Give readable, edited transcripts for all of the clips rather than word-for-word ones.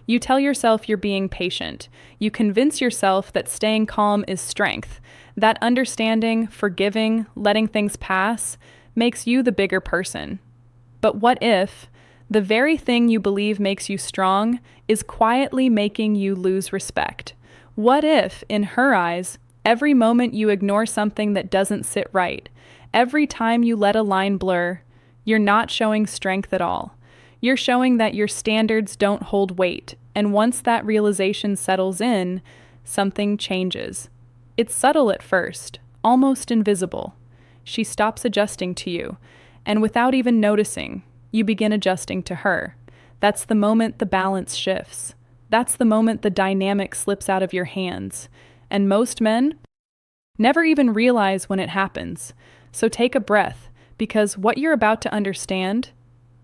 You tell yourself you're being patient. You convince yourself that staying calm is strength. That understanding, forgiving, letting things pass makes you the bigger person. But what if the very thing you believe makes you strong is quietly making you lose respect? What if, in her eyes, every moment you ignore something that doesn't sit right, every time you let a line blur, you're not showing strength at all? You're showing that your standards don't hold weight, and once that realization settles in, something changes. It's subtle at first, almost invisible. She stops adjusting to you, and without even noticing, you begin adjusting to her. That's the moment the balance shifts. That's the moment the dynamic slips out of your hands. And most men never even realize when it happens. So take a breath, because what you're about to understand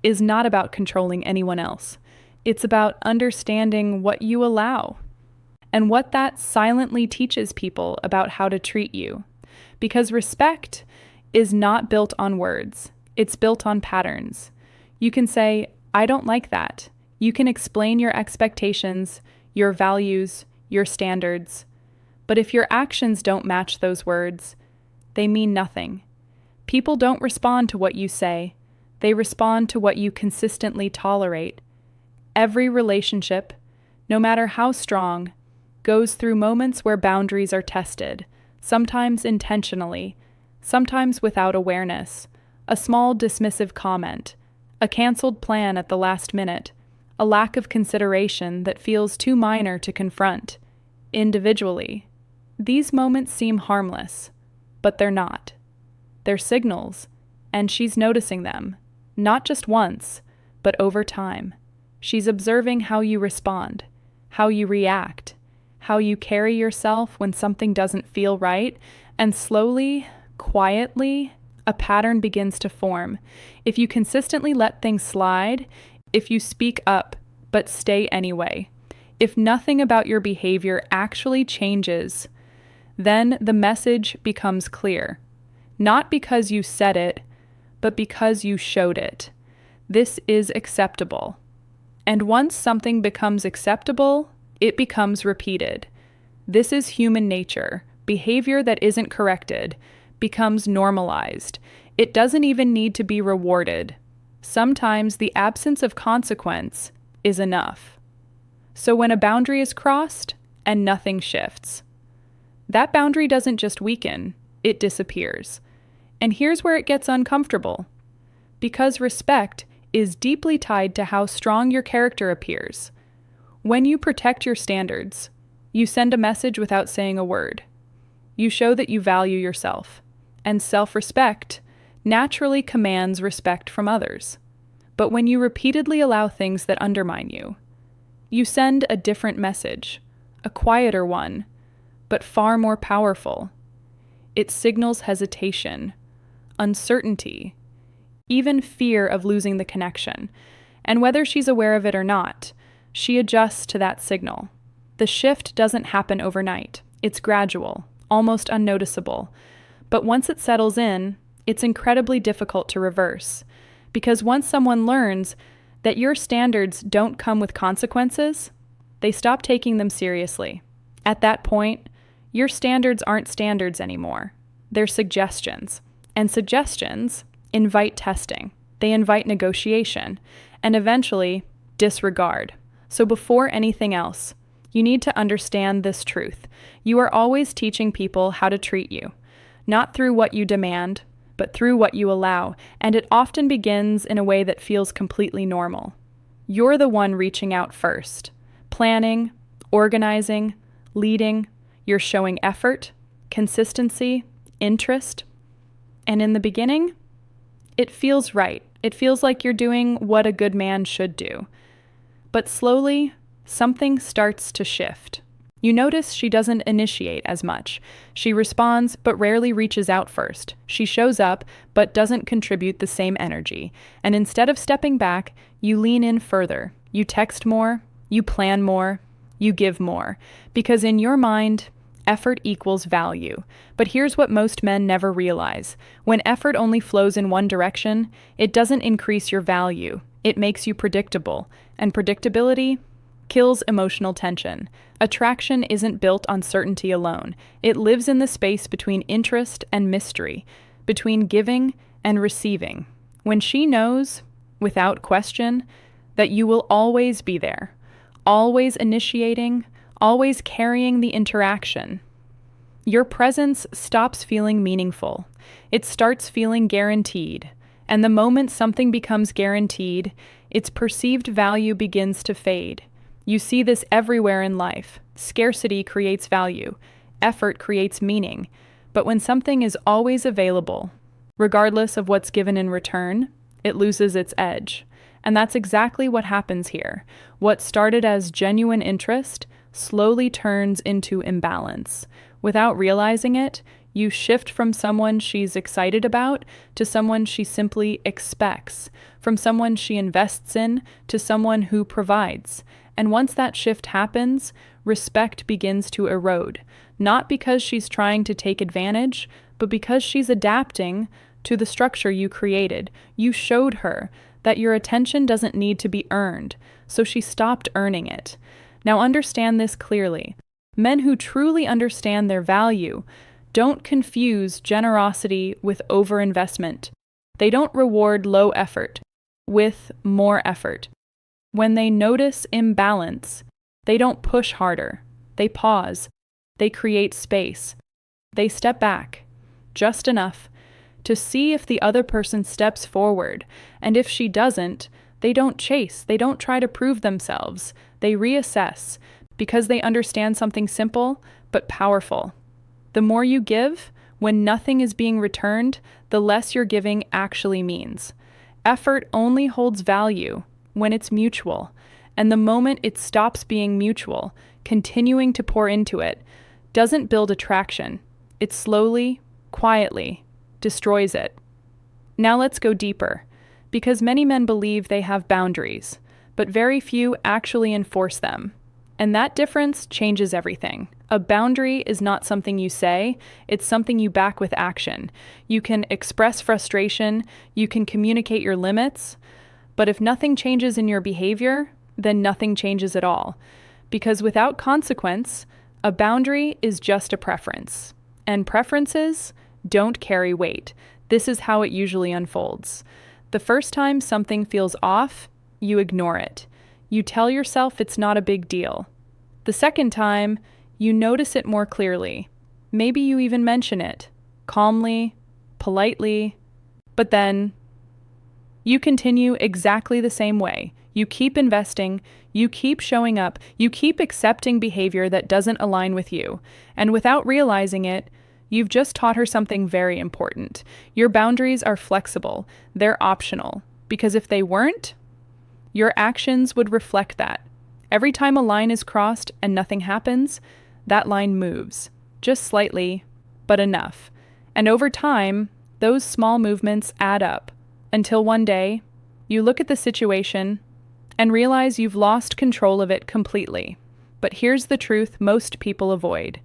is not about controlling anyone else. It's about understanding what you allow and what that silently teaches people about how to treat you. Because respect is not built on words, it's built on patterns. You can say, I don't like that. You can explain your expectations, your values, your standards. But if your actions don't match those words, they mean nothing. People don't respond to what you say. They respond to what you consistently tolerate. Every relationship, no matter how strong, goes through moments where boundaries are tested, sometimes intentionally, sometimes without awareness. A small dismissive comment, a canceled plan at the last minute, a lack of consideration that feels too minor to confront. Individually, these moments seem harmless, but they're not. They're signals, and she's noticing them, not just once, but over time. She's observing how you respond, how you react, how you carry yourself when something doesn't feel right, and slowly, quietly, a pattern begins to form. If you consistently let things slide, if you speak up but stay anyway, if nothing about your behavior actually changes, then the message becomes clear. Not because you said it, but because you showed it. This is acceptable. And once something becomes acceptable, it becomes repeated. This is human nature. Behavior that isn't corrected becomes normalized. It doesn't even need to be rewarded. Sometimes the absence of consequence is enough. So when a boundary is crossed and nothing shifts, that boundary doesn't just weaken, it disappears. And here's where it gets uncomfortable. Because respect is deeply tied to how strong your character appears. When you protect your standards, you send a message without saying a word. You show that you value yourself, and self-respect naturally commands respect from others. But when you repeatedly allow things that undermine you, you send a different message, a quieter one, but far more powerful. It signals hesitation, uncertainty, even fear of losing the connection. And whether she's aware of it or not, she adjusts to that signal. The shift doesn't happen overnight. It's gradual, almost unnoticeable. But once it settles in, it's incredibly difficult to reverse. Because once someone learns that your standards don't come with consequences, they stop taking them seriously. At that point, your standards aren't standards anymore. They're suggestions. And suggestions invite testing. They invite negotiation. And eventually, disregard. So before anything else, you need to understand this truth. You are always teaching people how to treat you. Not through what you demand, but through what you allow. And it often begins in a way that feels completely normal. You're the one reaching out first. Planning, organizing, leading. You're showing effort, consistency, interest. And in the beginning, it feels right. It feels like you're doing what a good man should do. But slowly, something starts to shift. You notice she doesn't initiate as much. She responds, but rarely reaches out first. She shows up, but doesn't contribute the same energy. And instead of stepping back, you lean in further. You text more, you plan more, you give more. Because in your mind, effort equals value. But here's what most men never realize. When effort only flows in one direction, it doesn't increase your value. It makes you predictable. And predictability kills emotional tension. Attraction isn't built on certainty alone. It lives in the space between interest and mystery, between giving and receiving. When she knows, without question, that you will always be there, always initiating, always carrying the interaction, your presence stops feeling meaningful. It starts feeling guaranteed. And the moment something becomes guaranteed, its perceived value begins to fade. You see this everywhere in life. Scarcity creates value. Effort creates meaning. But when something is always available, regardless of what's given in return, it loses its edge. And that's exactly what happens here. What started as genuine interest slowly turns into imbalance. Without realizing it, you shift from someone she's excited about to someone she simply expects, from someone she invests in to someone who provides. And once that shift happens, respect begins to erode, not because she's trying to take advantage, but because she's adapting to the structure you created. You showed her that your attention doesn't need to be earned, so she stopped earning it. Now understand this clearly. Men who truly understand their value don't confuse generosity with overinvestment. They don't reward low effort with more effort. When they notice imbalance, they don't push harder. They pause. They create space. They step back, just enough to see if the other person steps forward. And if she doesn't, they don't chase. They don't try to prove themselves. They reassess because they understand something simple but powerful. The more you give, when nothing is being returned, the less your giving actually means. Effort only holds value when it's mutual, and the moment it stops being mutual, continuing to pour into it doesn't build attraction. It slowly, quietly destroys it. Now let's go deeper, because many men believe they have boundaries, but very few actually enforce them. And that difference changes everything. A boundary is not something you say, it's something you back with action. You can express frustration, you can communicate your limits, but if nothing changes in your behavior, then nothing changes at all. Because without consequence, a boundary is just a preference. And preferences don't carry weight. This is how it usually unfolds. The first time something feels off, you ignore it. You tell yourself it's not a big deal. The second time, you notice it more clearly. Maybe you even mention it, calmly, politely, but then you continue exactly the same way. You keep investing, you keep showing up, you keep accepting behavior that doesn't align with you. And without realizing it, you've just taught her something very important. Your boundaries are flexible, they're optional, because if they weren't, your actions would reflect that. Every time a line is crossed and nothing happens, that line moves, just slightly, but enough. And over time, those small movements add up, until one day, you look at the situation and realize you've lost control of it completely. But here's the truth most people avoid.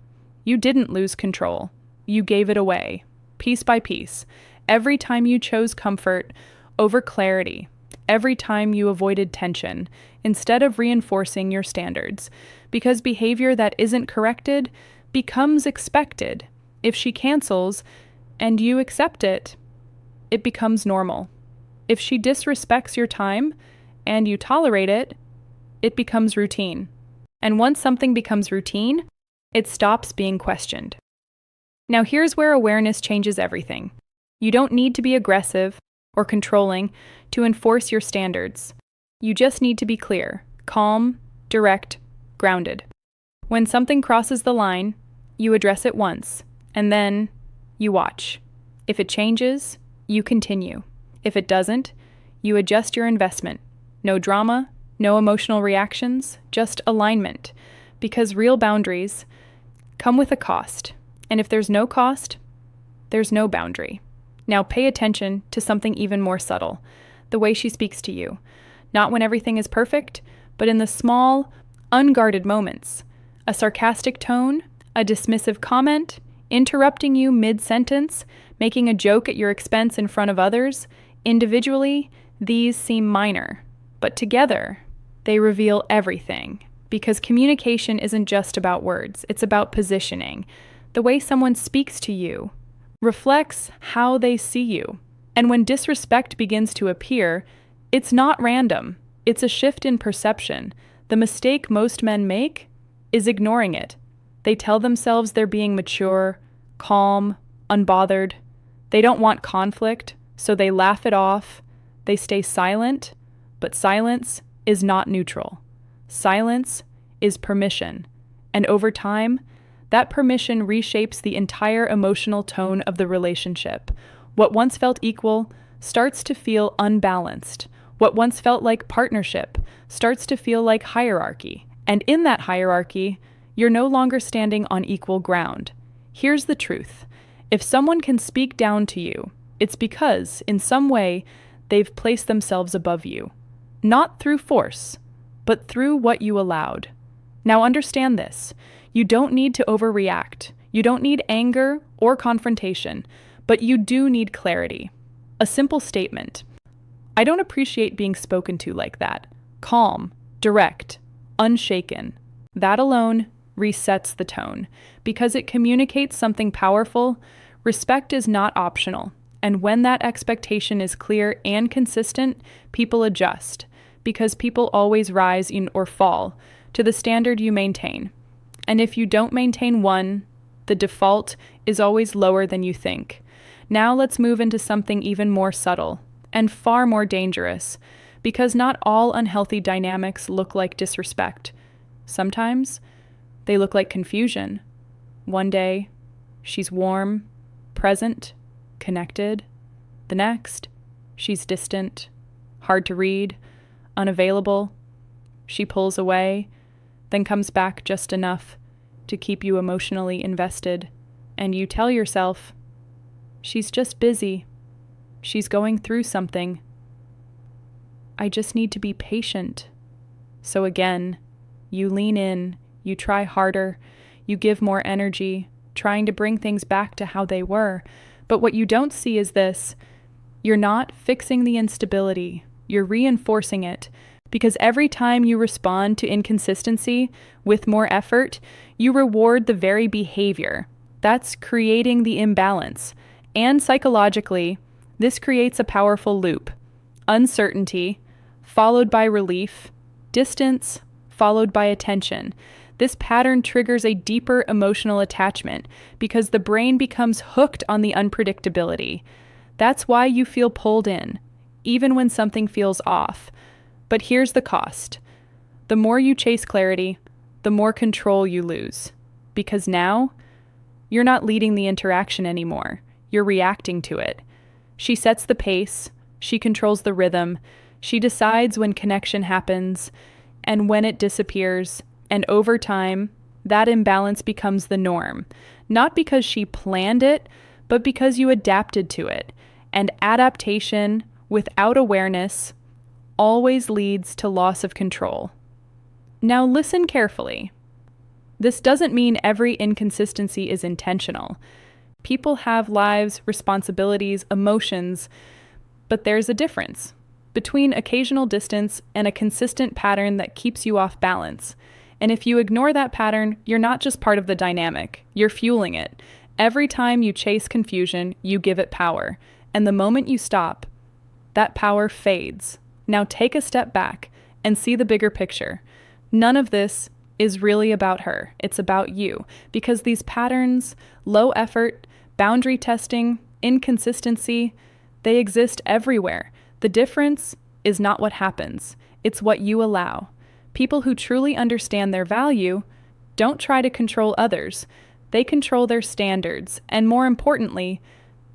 You didn't lose control. You gave it away, piece by piece. Every time you chose comfort over clarity, every time you avoided tension, instead of reinforcing your standards. Because behavior that isn't corrected becomes expected. If she cancels and you accept it, it becomes normal. If she disrespects your time and you tolerate it, it becomes routine. And once something becomes routine, it stops being questioned. Now here's where awareness changes everything. You don't need to be aggressive or controlling to enforce your standards. You just need to be clear, calm, direct, grounded. When something crosses the line, you address it once, and then you watch. If it changes, you continue. If it doesn't, you adjust your investment. No drama, no emotional reactions, just alignment. Because real boundaries come with a cost. And if there's no cost, there's no boundary. Now pay attention to something even more subtle, the way she speaks to you. Not when everything is perfect, but in the small, unguarded moments. A sarcastic tone, a dismissive comment, interrupting you mid-sentence, making a joke at your expense in front of others. Individually, these seem minor, but together, they reveal everything. Because communication isn't just about words, it's about positioning. The way someone speaks to you reflects how they see you. And when disrespect begins to appear, it's not random. It's a shift in perception. The mistake most men make is ignoring it. They tell themselves they're being mature, calm, unbothered. They don't want conflict, so they laugh it off. They stay silent, but silence is not neutral. Silence is permission, and over time, that permission reshapes the entire emotional tone of the relationship. What once felt equal starts to feel unbalanced. What once felt like partnership starts to feel like hierarchy. And in that hierarchy, you're no longer standing on equal ground. Here's the truth. If someone can speak down to you, it's because, in some way, they've placed themselves above you. Not through force, but through what you allowed. Now understand this. You don't need to overreact. You don't need anger or confrontation, but you do need clarity. A simple statement. I don't appreciate being spoken to like that. Calm, direct, unshaken. That alone resets the tone. Because it communicates something powerful, respect is not optional. And when that expectation is clear and consistent, people adjust. Because people always rise or fall to the standard you maintain. And if you don't maintain one, the default is always lower than you think. Now let's move into something even more subtle and far more dangerous, because not all unhealthy dynamics look like disrespect. Sometimes they look like confusion. One day, she's warm, present, connected. The next, she's distant, hard to read, unavailable. She pulls away, then comes back just enough to keep you emotionally invested, and you tell yourself, she's just busy. She's going through something. I just need to be patient. So again, you lean in, you try harder, you give more energy, trying to bring things back to how they were. But what you don't see is this. You're not fixing the instability. You're reinforcing it. Because every time you respond to inconsistency with more effort, you reward the very behavior. That's creating the imbalance. And psychologically, this creates a powerful loop. Uncertainty, followed by relief, distance, followed by attention. This pattern triggers a deeper emotional attachment because the brain becomes hooked on the unpredictability. That's why you feel pulled in, even when something feels off. But here's the cost. The more you chase clarity, the more control you lose. Because now, you're not leading the interaction anymore. You're reacting to it. She sets the pace, she controls the rhythm, she decides when connection happens and when it disappears, and over time, that imbalance becomes the norm. Not because she planned it, but because you adapted to it. And adaptation without awareness always leads to loss of control. Now listen carefully. This doesn't mean every inconsistency is intentional. People have lives, responsibilities, emotions, but there's a difference between occasional distance and a consistent pattern that keeps you off balance. And if you ignore that pattern, you're not just part of the dynamic, you're fueling it. Every time you chase confusion, you give it power. And the moment you stop, that power fades. Now take a step back and see the bigger picture. None of this is really about her. It's about you. Because these patterns, low effort, boundary testing, inconsistency, they exist everywhere. The difference is not what happens. It's what you allow. People who truly understand their value don't try to control others. They control their standards. And more importantly,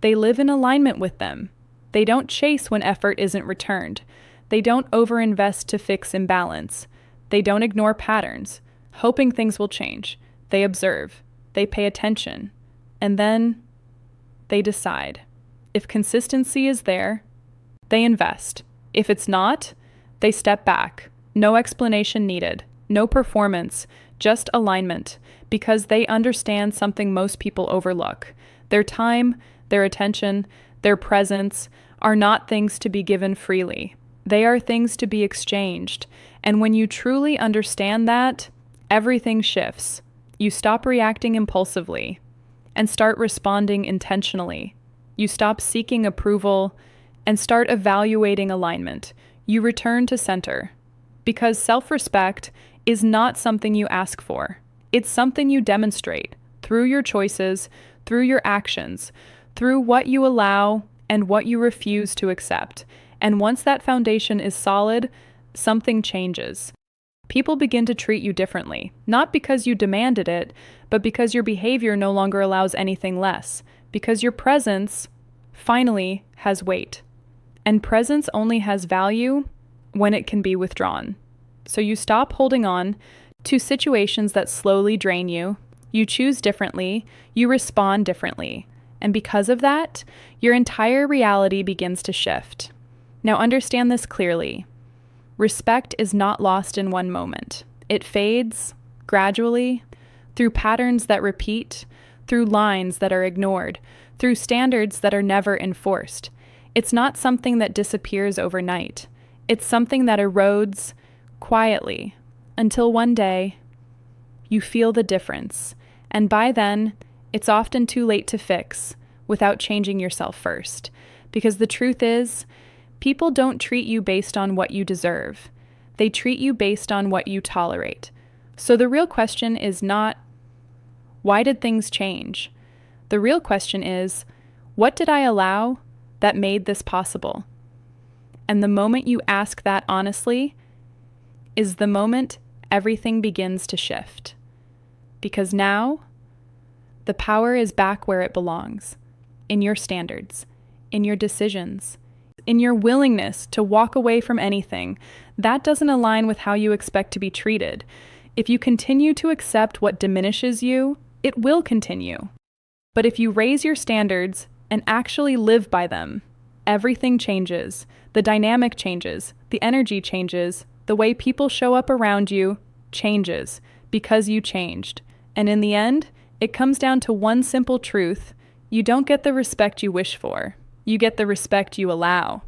they live in alignment with them. They don't chase when effort isn't returned. They don't overinvest to fix imbalance. They don't ignore patterns, hoping things will change. They observe. They pay attention. And then they decide. If consistency is there, they invest. If it's not, they step back. No explanation needed. No performance. Just alignment. Because they understand something most people overlook. Their time, their attention, their presence are not things to be given freely. They are things to be exchanged. And when you truly understand that, everything shifts. You stop reacting impulsively and start responding intentionally. You stop seeking approval and start evaluating alignment. You return to center. Because self-respect is not something you ask for. It's something you demonstrate through your choices, through your actions, through what you allow and what you refuse to accept. And once that foundation is solid, something changes. People begin to treat you differently, not because you demanded it, but because your behavior no longer allows anything less, because your presence finally has weight. And presence only has value when it can be withdrawn. So you stop holding on to situations that slowly drain you, you choose differently, you respond differently. And because of that, your entire reality begins to shift. Now understand this clearly. Respect is not lost in one moment. It fades gradually through patterns that repeat, through lines that are ignored, through standards that are never enforced. It's not something that disappears overnight. It's something that erodes quietly until one day you feel the difference. And by then, it's often too late to fix without changing yourself first. Because the truth is, people don't treat you based on what you deserve. They treat you based on what you tolerate. So the real question is not, why did things change? The real question is, what did I allow that made this possible? And the moment you ask that honestly is the moment everything begins to shift. Because now, the power is back where it belongs, in your standards, in your decisions, in your willingness to walk away from anything that doesn't align with how you expect to be treated. If you continue to accept what diminishes you, it will continue. But if you raise your standards and actually live by them, everything changes. The dynamic changes, the energy changes, the way people show up around you changes because you changed. And in the end, it comes down to one simple truth. You don't get the respect you wish for. You get the respect you allow.